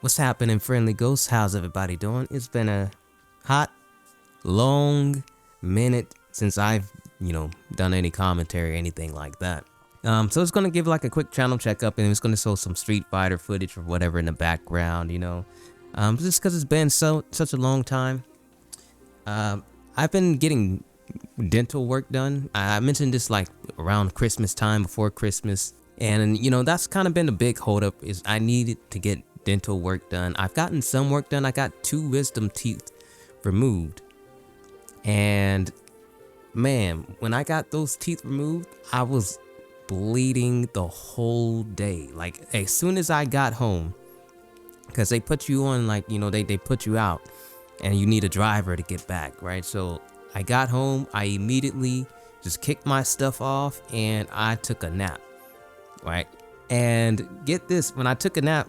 What's happening, friendly ghosts? How's everybody doing? It's been a hot, long minute since I've, done any commentary or anything like that. So it's gonna give like a quick channel checkup, and it's gonna show some Street Fighter footage or whatever in the background, just because it's been such a long time. I've been getting dental work done. I mentioned this like around Christmas time, before Christmas, and that's kind of been a big holdup. Is I needed to get dental work done. I've gotten some work done. I got 2 wisdom teeth removed, and man, when I got those teeth removed, I was bleeding the whole day. Like as soon as I got home, because they put you on like they put you out, and you need a driver to get back, right? So I got home, I immediately just kicked my stuff off, and I took a nap, right? And get this, when I took a nap,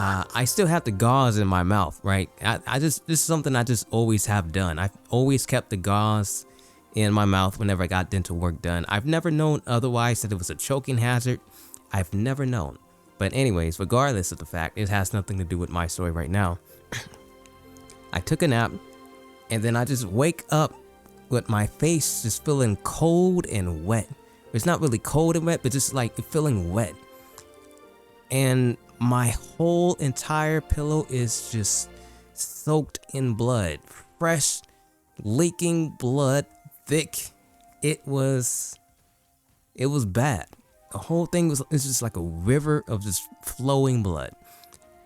I still have the gauze in my mouth, right? This is something I just always have done. I've always kept the gauze in my mouth whenever I got dental work done. I've never known otherwise that it was a choking hazard. I've never known. But anyways, regardless of the fact, it has nothing to do with my story right now. I took a nap, and then I just wake up with my face just feeling cold and wet. It's not really cold and wet, but just like feeling wet. And my whole entire pillow is just soaked in blood, fresh, leaking blood, thick. It was bad. The whole thing was just like a river of just flowing blood.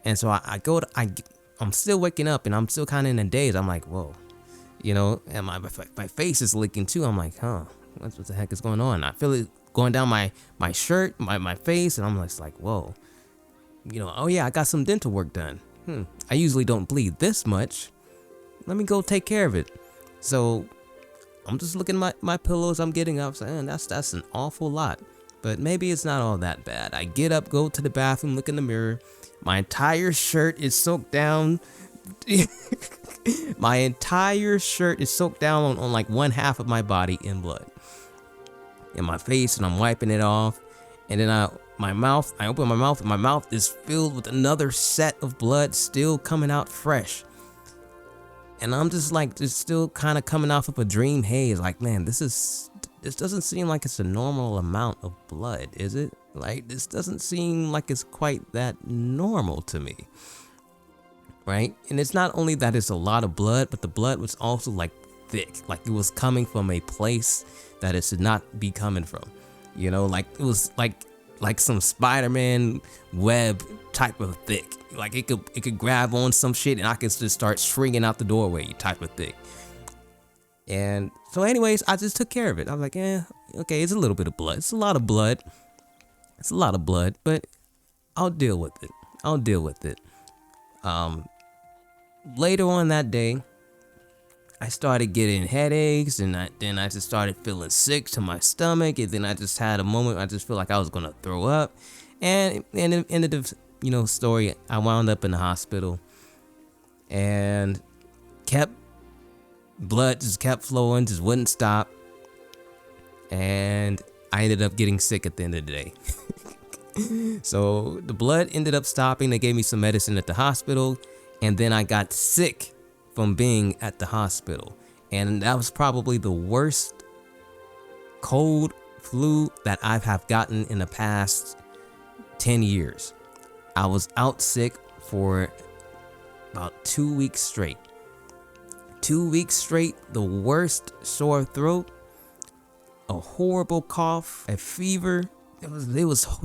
And so I'm still waking up, and I'm still kind of in a daze. I'm like, whoa, and my face is leaking too. I'm like, what the heck is going on? I feel it going down my shirt, my face, and I'm just like, whoa. Oh yeah, I got some dental work done. I usually don't bleed this much. Let me go take care of it. So I'm just looking at my pillows. I'm getting up, saying that's an awful lot, but maybe it's not all that bad. I get up, go to the bathroom, look in the mirror. My entire shirt is soaked down. My entire shirt is soaked down on like one half of my body in blood, in my face, and I'm wiping it off. And then I open my mouth, and my mouth is filled with another set of blood still coming out fresh. And I'm just still kind of coming off of a dream haze. Like, man, this doesn't seem like it's a normal amount of blood, is it? Like, this doesn't seem like it's quite that normal to me, right? And it's not only that it's a lot of blood, but the blood was also like thick, like it was coming from a place that it should not be coming from. Like it was like some Spider-Man web type of thick. Like it could grab on some shit, and I could just start shrinking out the doorway type of thick. And so anyways, I just took care of it. I was like, okay, it's a little bit of blood. It's a lot of blood. It's a lot of blood, but I'll deal with it. Later on that day, I started getting headaches, and then I just started feeling sick to my stomach, and then I just had a moment I just feel like I was gonna throw up, and in the end of the story, I wound up in the hospital, and blood just kept flowing, just wouldn't stop, and I ended up getting sick at the end of the day. So the blood ended up stopping. They gave me some medicine at the hospital, and then I got sick from being at the hospital, and that was probably the worst cold flu that I have gotten in the past 10 years. I was out sick for about 2 weeks straight. 2 weeks straight, the worst sore throat, a horrible cough, a fever. It was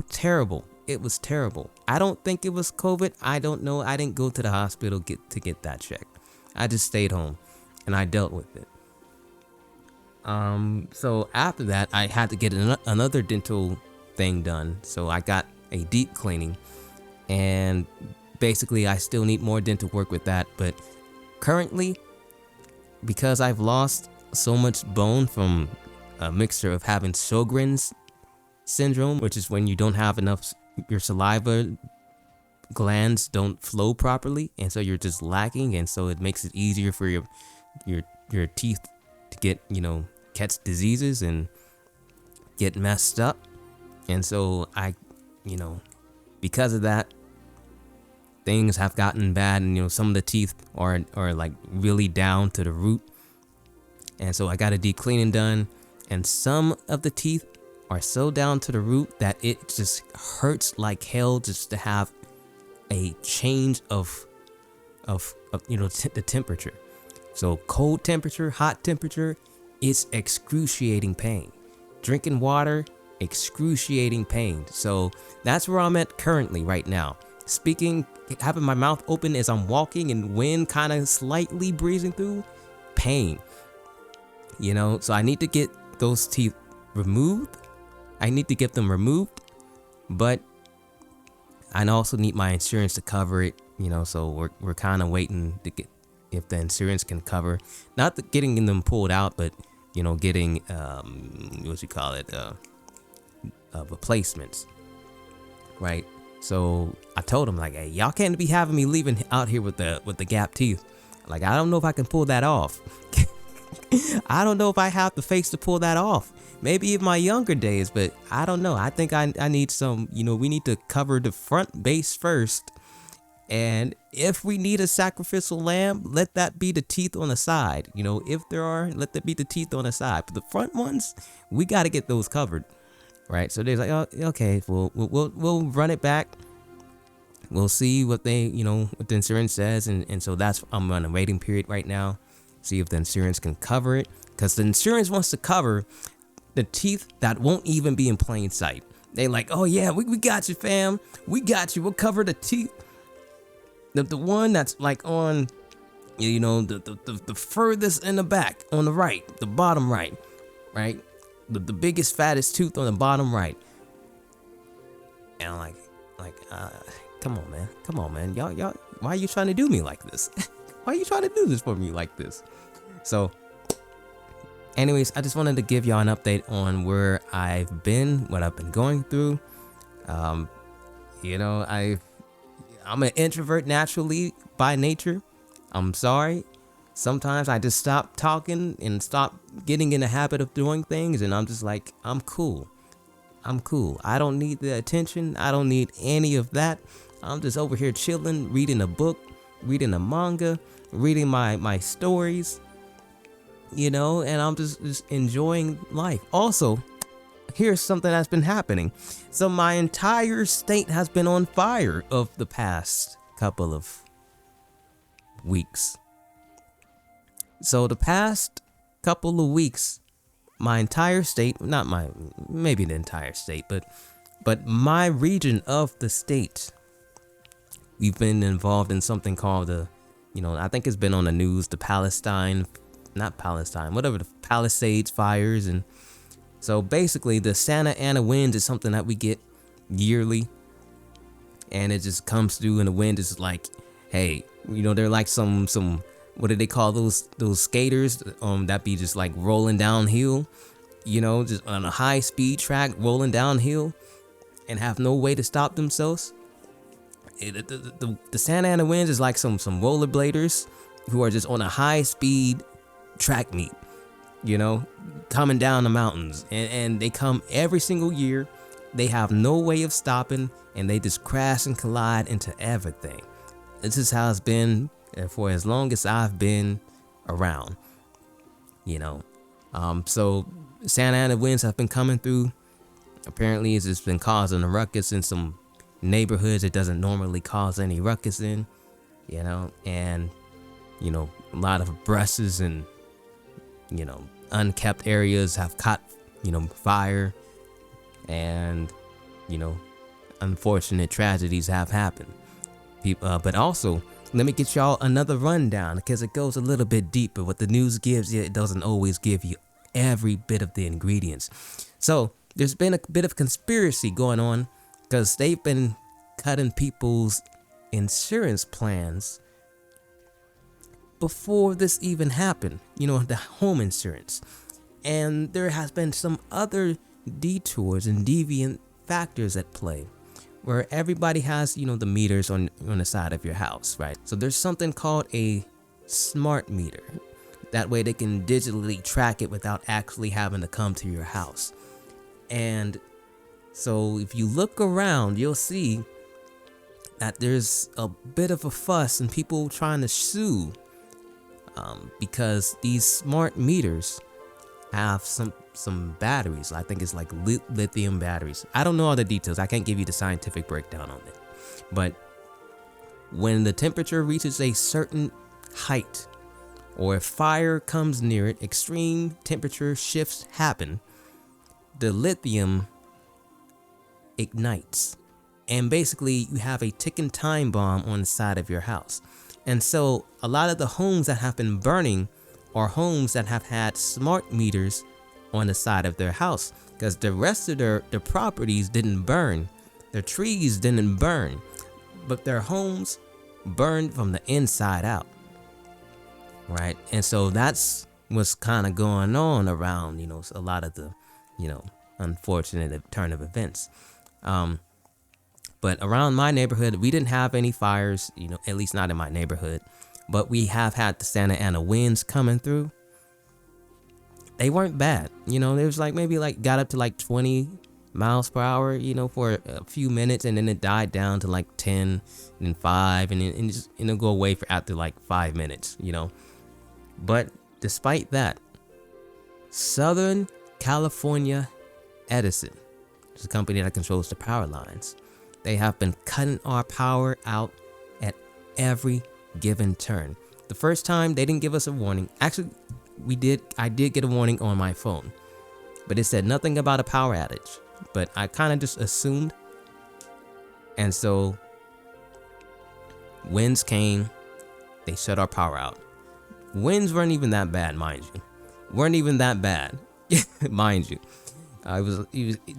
terrible. It was terrible. I don't think it was COVID. I don't know. I didn't go to the hospital to get that checked. I just stayed home, and I dealt with it. So after that, I had to get another dental thing done. So I got a deep cleaning, and basically I still need more dental work with that. But currently, because I've lost so much bone from a mixture of having Sjogren's syndrome, which is when you don't have enough, your saliva glands don't flow properly, and so you're just lacking, and so it makes it easier for your teeth to get catch diseases and get messed up. And so I because of that, things have gotten bad, and some of the teeth are like really down to the root, and so I got a deep cleaning done, and some of the teeth are so down to the root that it just hurts like hell just to have a change of the temperature. So cold temperature, hot temperature, it's excruciating pain. Drinking water, excruciating pain. So that's where I'm at currently right now. Speaking, having my mouth open as I'm walking and wind kind of slightly breezing through, pain. So I need to get those teeth removed. I need to get them removed, but I also need my insurance to cover it, so we're kind of waiting to get if the insurance can cover, not getting them pulled out, but getting replacements, right? So I told him, like, hey, y'all can't be having me leaving out here with the gap teeth. Like, I don't know if I can pull that off. I don't know if I have the face to pull that off. Maybe in my younger days, but I don't know. I think I need some, we need to cover the front base first. And if we need a sacrificial lamb, let that be the teeth on the side. If there are, let that be the teeth on the side. But the front ones, we got to get those covered, right? So they're like, oh, okay, we'll run it back. We'll see what what the insurance says, and so I'm on a waiting period right now. See if the insurance can cover it, because the insurance wants to cover the teeth that won't even be in plain sight. They like, oh yeah, we got you, fam. We got you. We'll cover the teeth. The one that's like on, the furthest in the back on the right, the bottom right, right? The biggest, fattest tooth on the bottom right. And I'm like, come on, man. Y'all, why are you trying to do me like this? Why are you trying to do this for me like this? So, anyways, I just wanted to give y'all an update on where I've been, what I've been going through. I'm an introvert naturally by nature. I'm sorry. Sometimes I just stop talking and stop getting in the habit of doing things, and I'm just like, I'm cool. I don't need the attention. I don't need any of that. I'm just over here chilling, reading a book, reading a manga, reading my stories, and I'm just enjoying life. Also, here's something that's been happening. So my entire state has been on fire of the past couple of weeks. So the past couple of weeks, my entire state, maybe the entire state, but my region of the state, we've been involved in something called I think it's been on the news, the Palisades fires. And so basically the Santa Ana winds is something that we get yearly, and it just comes through, and the wind is like, hey, they're like some what do they call those skaters that be just like rolling downhill, just on a high speed track rolling downhill and have no way to stop themselves. The Santa Ana winds is like some rollerbladers who are just on a high speed track meet, coming down the mountains, and they come every single year. They have no way of stopping, and they just crash and collide into everything. This is how it's been for as long as I've been around, so Santa Ana winds have been coming through. Apparently it's just been causing a ruckus in some neighborhoods it doesn't normally cause any ruckus in, and a lot of buses and unkept areas have caught fire, and unfortunate tragedies have happened. But also, let me get y'all another rundown, because it goes a little bit deeper. What the news gives you, it doesn't always give you every bit of the ingredients. So there's been a bit of conspiracy going on, because they've been cutting people's insurance plans before this even happened, the home insurance. And there has been some other detours and deviant factors at play, where everybody has, the meters on the side of your house, right? So there's something called a smart meter. That way they can digitally track it without actually having to come to your house. And so if you look around, you'll see that there's a bit of a fuss and people trying to sue because these smart meters have some batteries. I think it's like lithium batteries. I don't know all the details. I can't give you the scientific breakdown on it. But when the temperature reaches a certain height, or if fire comes near it, extreme temperature shifts happen, the lithium ignites. And basically you have a ticking time bomb on the side of your house. And so a lot of the homes that have been burning are homes that have had smart meters on the side of their house, because the rest of their properties didn't burn. Their trees didn't burn, but their homes burned from the inside out. Right? And so that's what's kind of going on around, a lot of the, unfortunate turn of events. But around my neighborhood, we didn't have any fires, at least not in my neighborhood. But we have had the Santa Ana winds coming through. They weren't bad. It was maybe got up to 20 miles per hour, for a few minutes. And then it died down to 10 and 5. And it'll go away for after 5 minutes, But despite that, Southern California Edison, which is a company that controls the power lines, they have been cutting our power out at every given turn. The first time they didn't give us a warning. Actually, I did get a warning on my phone, but it said nothing about a power outage. But I kind of just assumed. And so winds came, they shut our power out. Winds weren't even that bad, mind you. Mind you. It was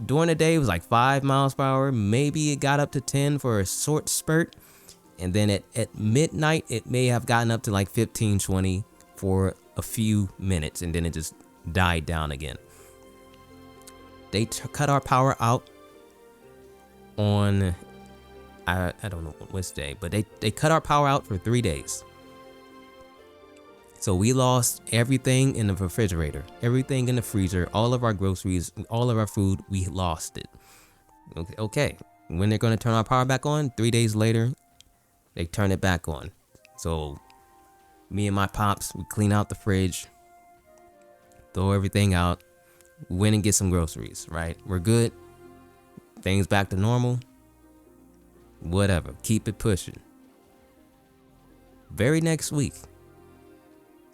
during the day, it was 5 miles per hour. Maybe it got up to 10 for a short spurt. And then at midnight, it may have gotten up to 15, 20 for a few minutes. And then it just died down again. They cut our power out on, I don't know which day, but they cut our power out for 3 days. So we lost everything in the refrigerator, everything in the freezer, all of our groceries, all of our food, we lost it. Okay. When they're going to turn our power back on, 3 days later, they turn it back on. So me and my pops, we clean out the fridge, throw everything out, went and get some groceries, right? We're good. Things back to normal. Whatever. Keep it pushing. Very next week,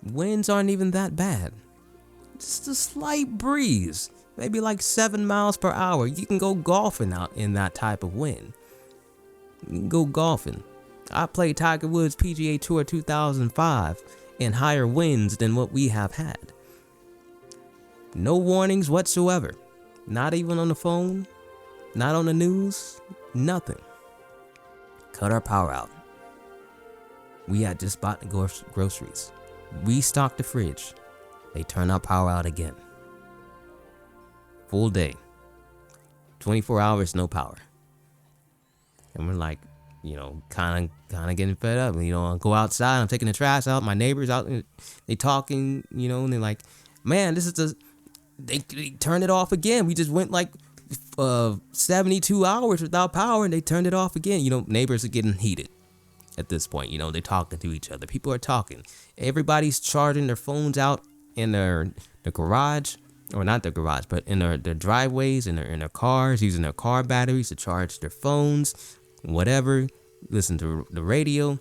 winds aren't even that bad. Just a slight breeze. Maybe 7 miles per hour. You can go golfing out in that type of wind. You can go golfing. I played Tiger Woods PGA Tour 2005 in higher winds than what we have had. No warnings whatsoever. Not even on the phone. Not on the news. Nothing. Cut our power out. We had just bought the groceries. We stocked the fridge. They turned our power out again. Full day. 24 hours, no power. And we're kind of getting fed up. I go outside, I'm taking the trash out. My neighbors out, they talking, and they're like, man, this is they turned it off again. We just went 72 hours without power and they turned it off again. Neighbors are getting heated at this point. They're talking to each other. People are talking. Everybody's charging their phones out in the garage, or not the garage, but in their driveways, in their cars, using their car batteries to charge their phones, whatever. Listen to the radio.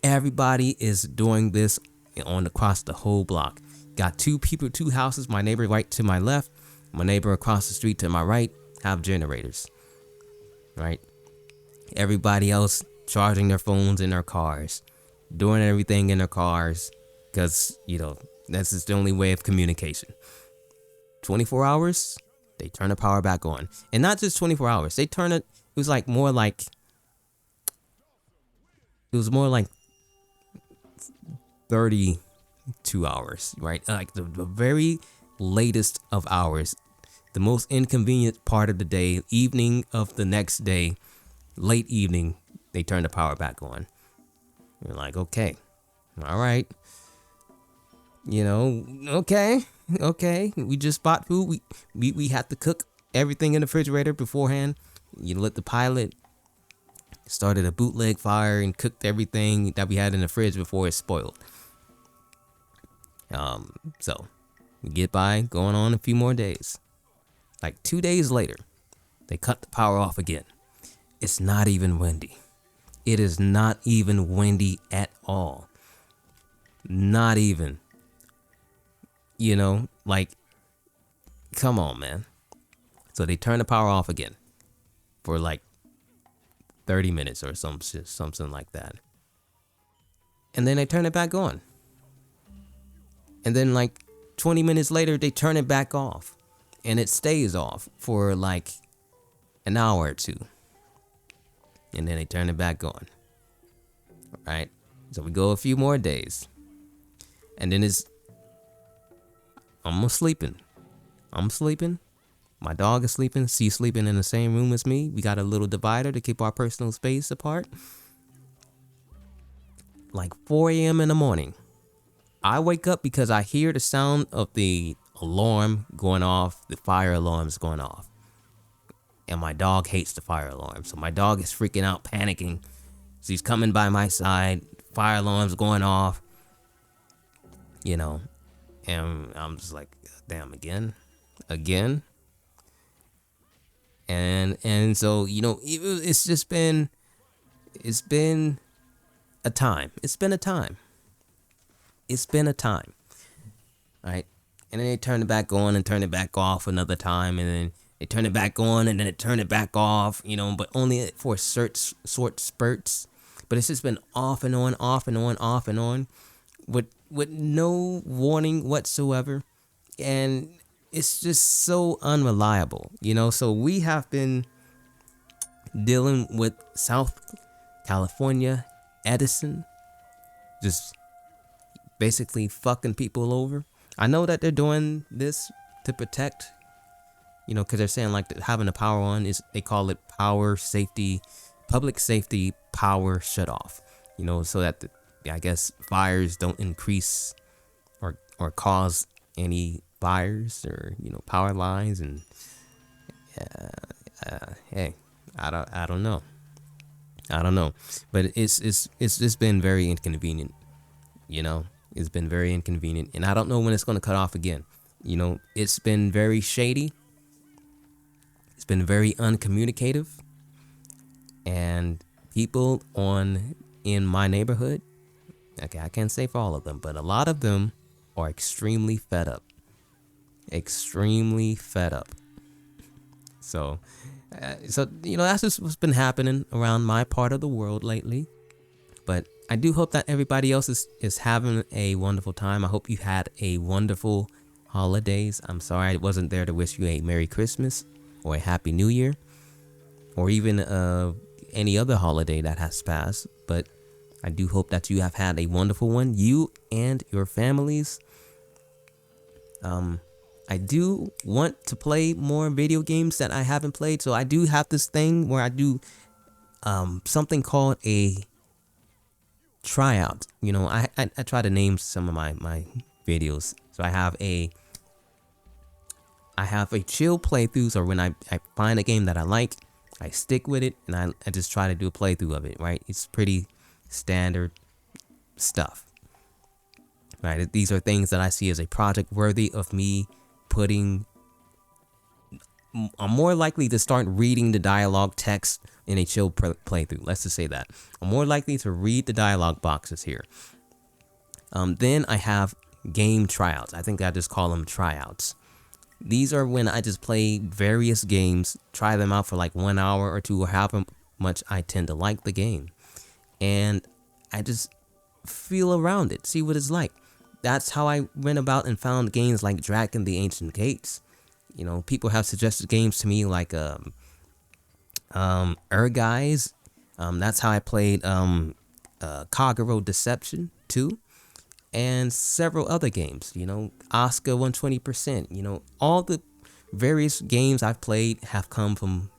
Everybody is doing this across the whole block. Got two houses. My neighbor right to my left, my neighbor across the street to my right have generators. Right? Everybody else charging their phones in their cars, doing everything in their cars, because that's just the only way of communication. 24 hours, they turn the power back on. And not just 24 hours, they turn it. It was more like 32 hours, right? The very latest of hours, the most inconvenient part of the day, evening of the next day, late evening, they turn the power back on. You're like, okay, all right, okay. We just bought food. We had to cook everything in the refrigerator beforehand. You let the pilot started a bootleg fire and cooked everything that we had in the fridge before it spoiled. So we get by, going on a few more days. Like 2 days later, they cut the power off again. It's not even windy. It is not even windy at all. Not even. You know, like, come on, man. So they turn the power off again for like 30 minutes or something like that. And then they turn it back on. And then like 20 minutes later, they turn it back off. And it stays off for like an hour or two. And then they turn it back on. All right. So we go a few more days. And then I'm sleeping. My dog is sleeping. She's sleeping in the same room as me. We got a little divider to keep our personal space apart. Like 4 a.m. in the morning, I wake up because I hear the sound of the alarm going off, the fire alarm's going off. And my dog hates the fire alarm. So my dog is freaking out, panicking. She's coming by my side, fire alarm's going off. You know, and I'm just like, damn, again. And so, you know, it's been a time. Right? And then they turn it back on and turn it back off another time, and then they turn it back on and then they turn it back off, you know, but only for short spurts. But it's just been off and on with no warning whatsoever. And it's just so unreliable, you know. So we have been dealing with South California Edison just basically fucking people over. I know that they're doing this to protect, you know, because they're saying like having the power on is, they call it public safety power shut off, you know, so that I guess fires don't increase or cause any fires or, you know, power lines. And hey, I don't know, but it's just been very inconvenient, you know. It's been very inconvenient, and I don't know when it's going to cut off again. You know, it's been very shady. It's been very uncommunicative, and people in my neighborhood, okay, I can't say for all of them, but a lot of them are extremely fed up. So you know, that's just what's been happening around my part of the world lately. But I do hope that everybody else is having a wonderful time. I hope you had a wonderful holidays. I'm sorry I wasn't there to wish you a Merry Christmas or a Happy New Year or even any other holiday that has passed. But I do hope that you have had a wonderful one, you and your families. I do want to play more video games that I haven't played. So I do have this thing where I do something called a tryout. You know, I try to name some of my videos. So I have a chill playthroughs, or when I find a game that I like, I stick with it and I just try to do a playthrough of it, right? It's pretty standard stuff, right? These are things that I see as a project worthy of me putting. I'm more likely to start reading the dialogue text in a chill playthrough. Let's just say that. I'm more likely to read the dialogue boxes here. Then I have game tryouts. I think I just call them tryouts. These are when I just play various games, try them out for like 1 hour or two, or however much I tend to like the game. And I just feel around it, see what it's like. That's how I went about and found games like Dragon the Ancient Gates. You know, people have suggested games to me like Guys. That's how I played Kagero Deception 2, and several other games. You know, Oscar 120%. You know, all the various games I've played have come from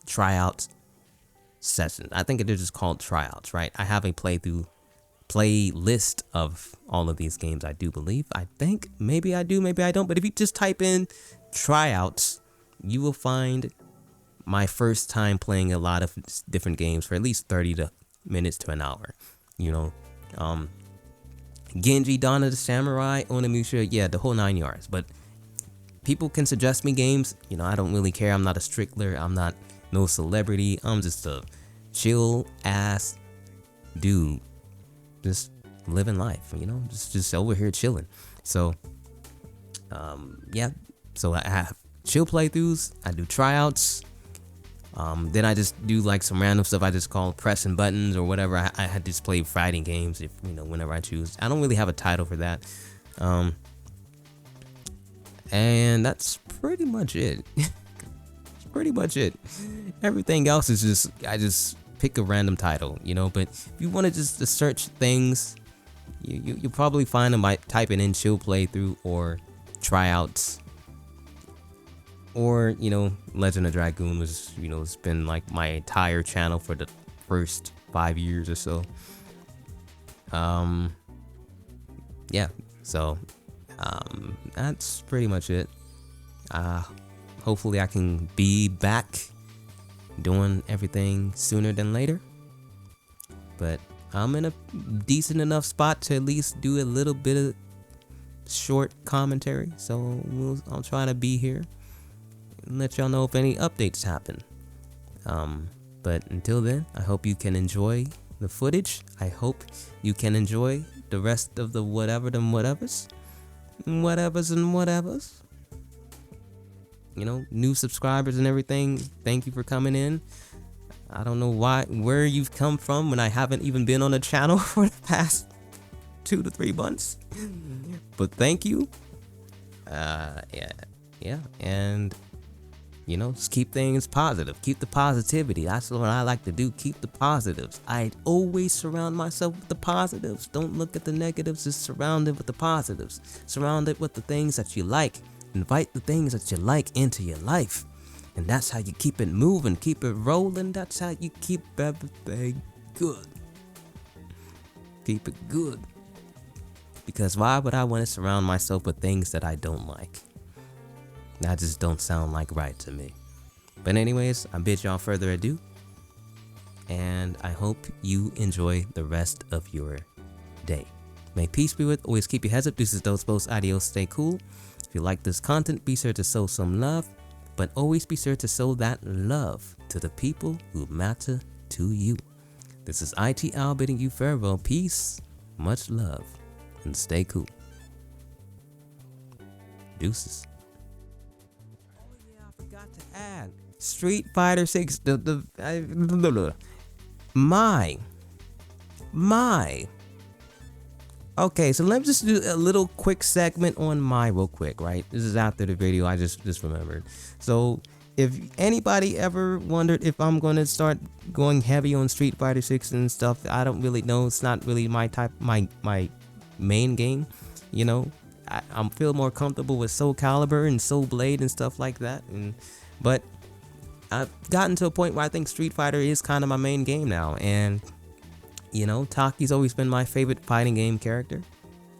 tryouts sessions. I think they're just called tryouts, right? I have a playlist of all of these games, I do believe. I think maybe I do, maybe I don't. But if you just type in tryouts, you will find my first time playing a lot of different games for at least 30 minutes to an hour. You know, Genji, Dawn of the Samurai, Onimusha, yeah, the whole 9 yards. But people can suggest me games. You know, I don't really care. I'm not a strickler. I'm not no celebrity. I'm just a chill ass dude, just living life. You know, just over here chilling. So, yeah. So I have chill playthroughs. I do tryouts. Then I just do like some random stuff I just call pressing buttons or whatever. I had just play fighting games if whenever I choose. I don't really have a title for that. And that's pretty much it. Pretty much it. Everything else is just I just pick a random title, but if you want to just search things, you'll probably find them by typing in chill playthrough or tryouts. Or, Legend of Dragoon was, it's been like my entire channel for the first 5 years or so. Yeah, so, that's pretty much it. Hopefully I can be back doing everything sooner than later. But I'm in a decent enough spot to at least do a little bit of short commentary. So I'll try to be here and let y'all know if any updates happen. But until then, I hope you can enjoy the footage. I hope you can enjoy the rest of the whatevers. New subscribers and everything. Thank you for coming in. I don't know where you've come from when I haven't even been on the channel for the past 2 to 3 months. But thank you. Yeah, and just keep things positive. Keep the positivity. That's what I like to do. Keep the positives. I always surround myself with the positives. Don't look at the negatives. Just surround it with the positives. Surround it with the things that you like. Invite the things that you like into your life. And that's how you keep it moving. Keep it rolling. That's how you keep everything good. Keep it good. Because why would I want to surround myself with things that I don't like? That just don't sound like right to me. But anyways, I bid y'all further ado. And I hope you enjoy the rest of your day. May peace be with. Always keep your heads up. Dueces, those posts, ITOwl, stay cool. If you like this content, be sure to sow some love. But always be sure to sow that love to the people who matter to you. This is ITOwl bidding you farewell. Peace, much love, and stay cool. Deuces. To add Street Fighter 6 okay, so let me just do a little quick segment on real quick, right? This is after the video. I just remembered. So if anybody ever wondered if I'm going to start going heavy on Street Fighter 6 and stuff, I don't really know. It's not really my type, my main game, I feel more comfortable with Soul Calibur and Soul Blade and stuff like that. But I've gotten to a point where I think Street Fighter is kind of my main game now. And, Taki's always been my favorite fighting game character,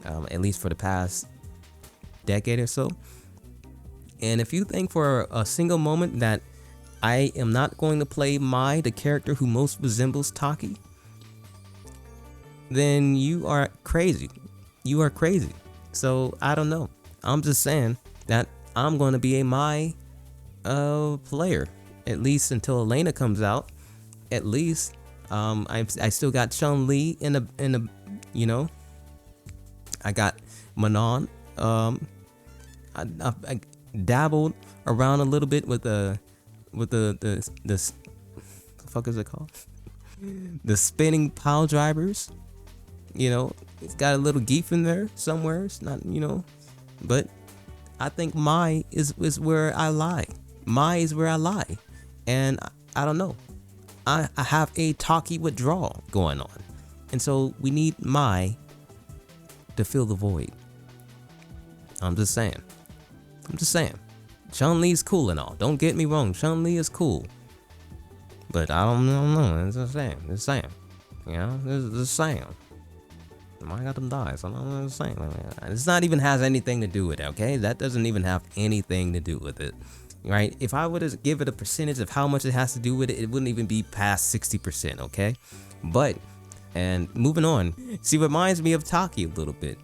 at least for the past decade or so. And if you think for a single moment that I am not going to play the character who most resembles Taki, then you are crazy. You are crazy. So I don't know. I'm just saying that I'm going to be a player, at least until Elena comes out. At least I still got Chun-Li in a I got Manon. I dabbled around a little bit with the fuck is it called? The spinning pile drivers. It's got a little geef in there somewhere. It's not, but I think Mai is where I lie. Mai is where I lie. And I don't know. I have a Taki withdrawal going on. And so we need Mai to fill the void. I'm just saying. Chun-Li is cool and all. Don't get me wrong. Chun-Li is cool. But I don't know. It's just saying. It's just saying. I got them dies. I'm saying. It's not even has anything to do with it, okay? That doesn't even have anything to do with it. right? If I were to give it a percentage of how much it has to do with it, it wouldn't even be past 60%, okay? But, and moving on, see, reminds me of Taki a little bit,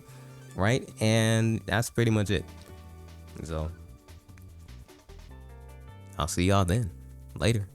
right? And that's pretty much it. So, I'll see y'all then. Later.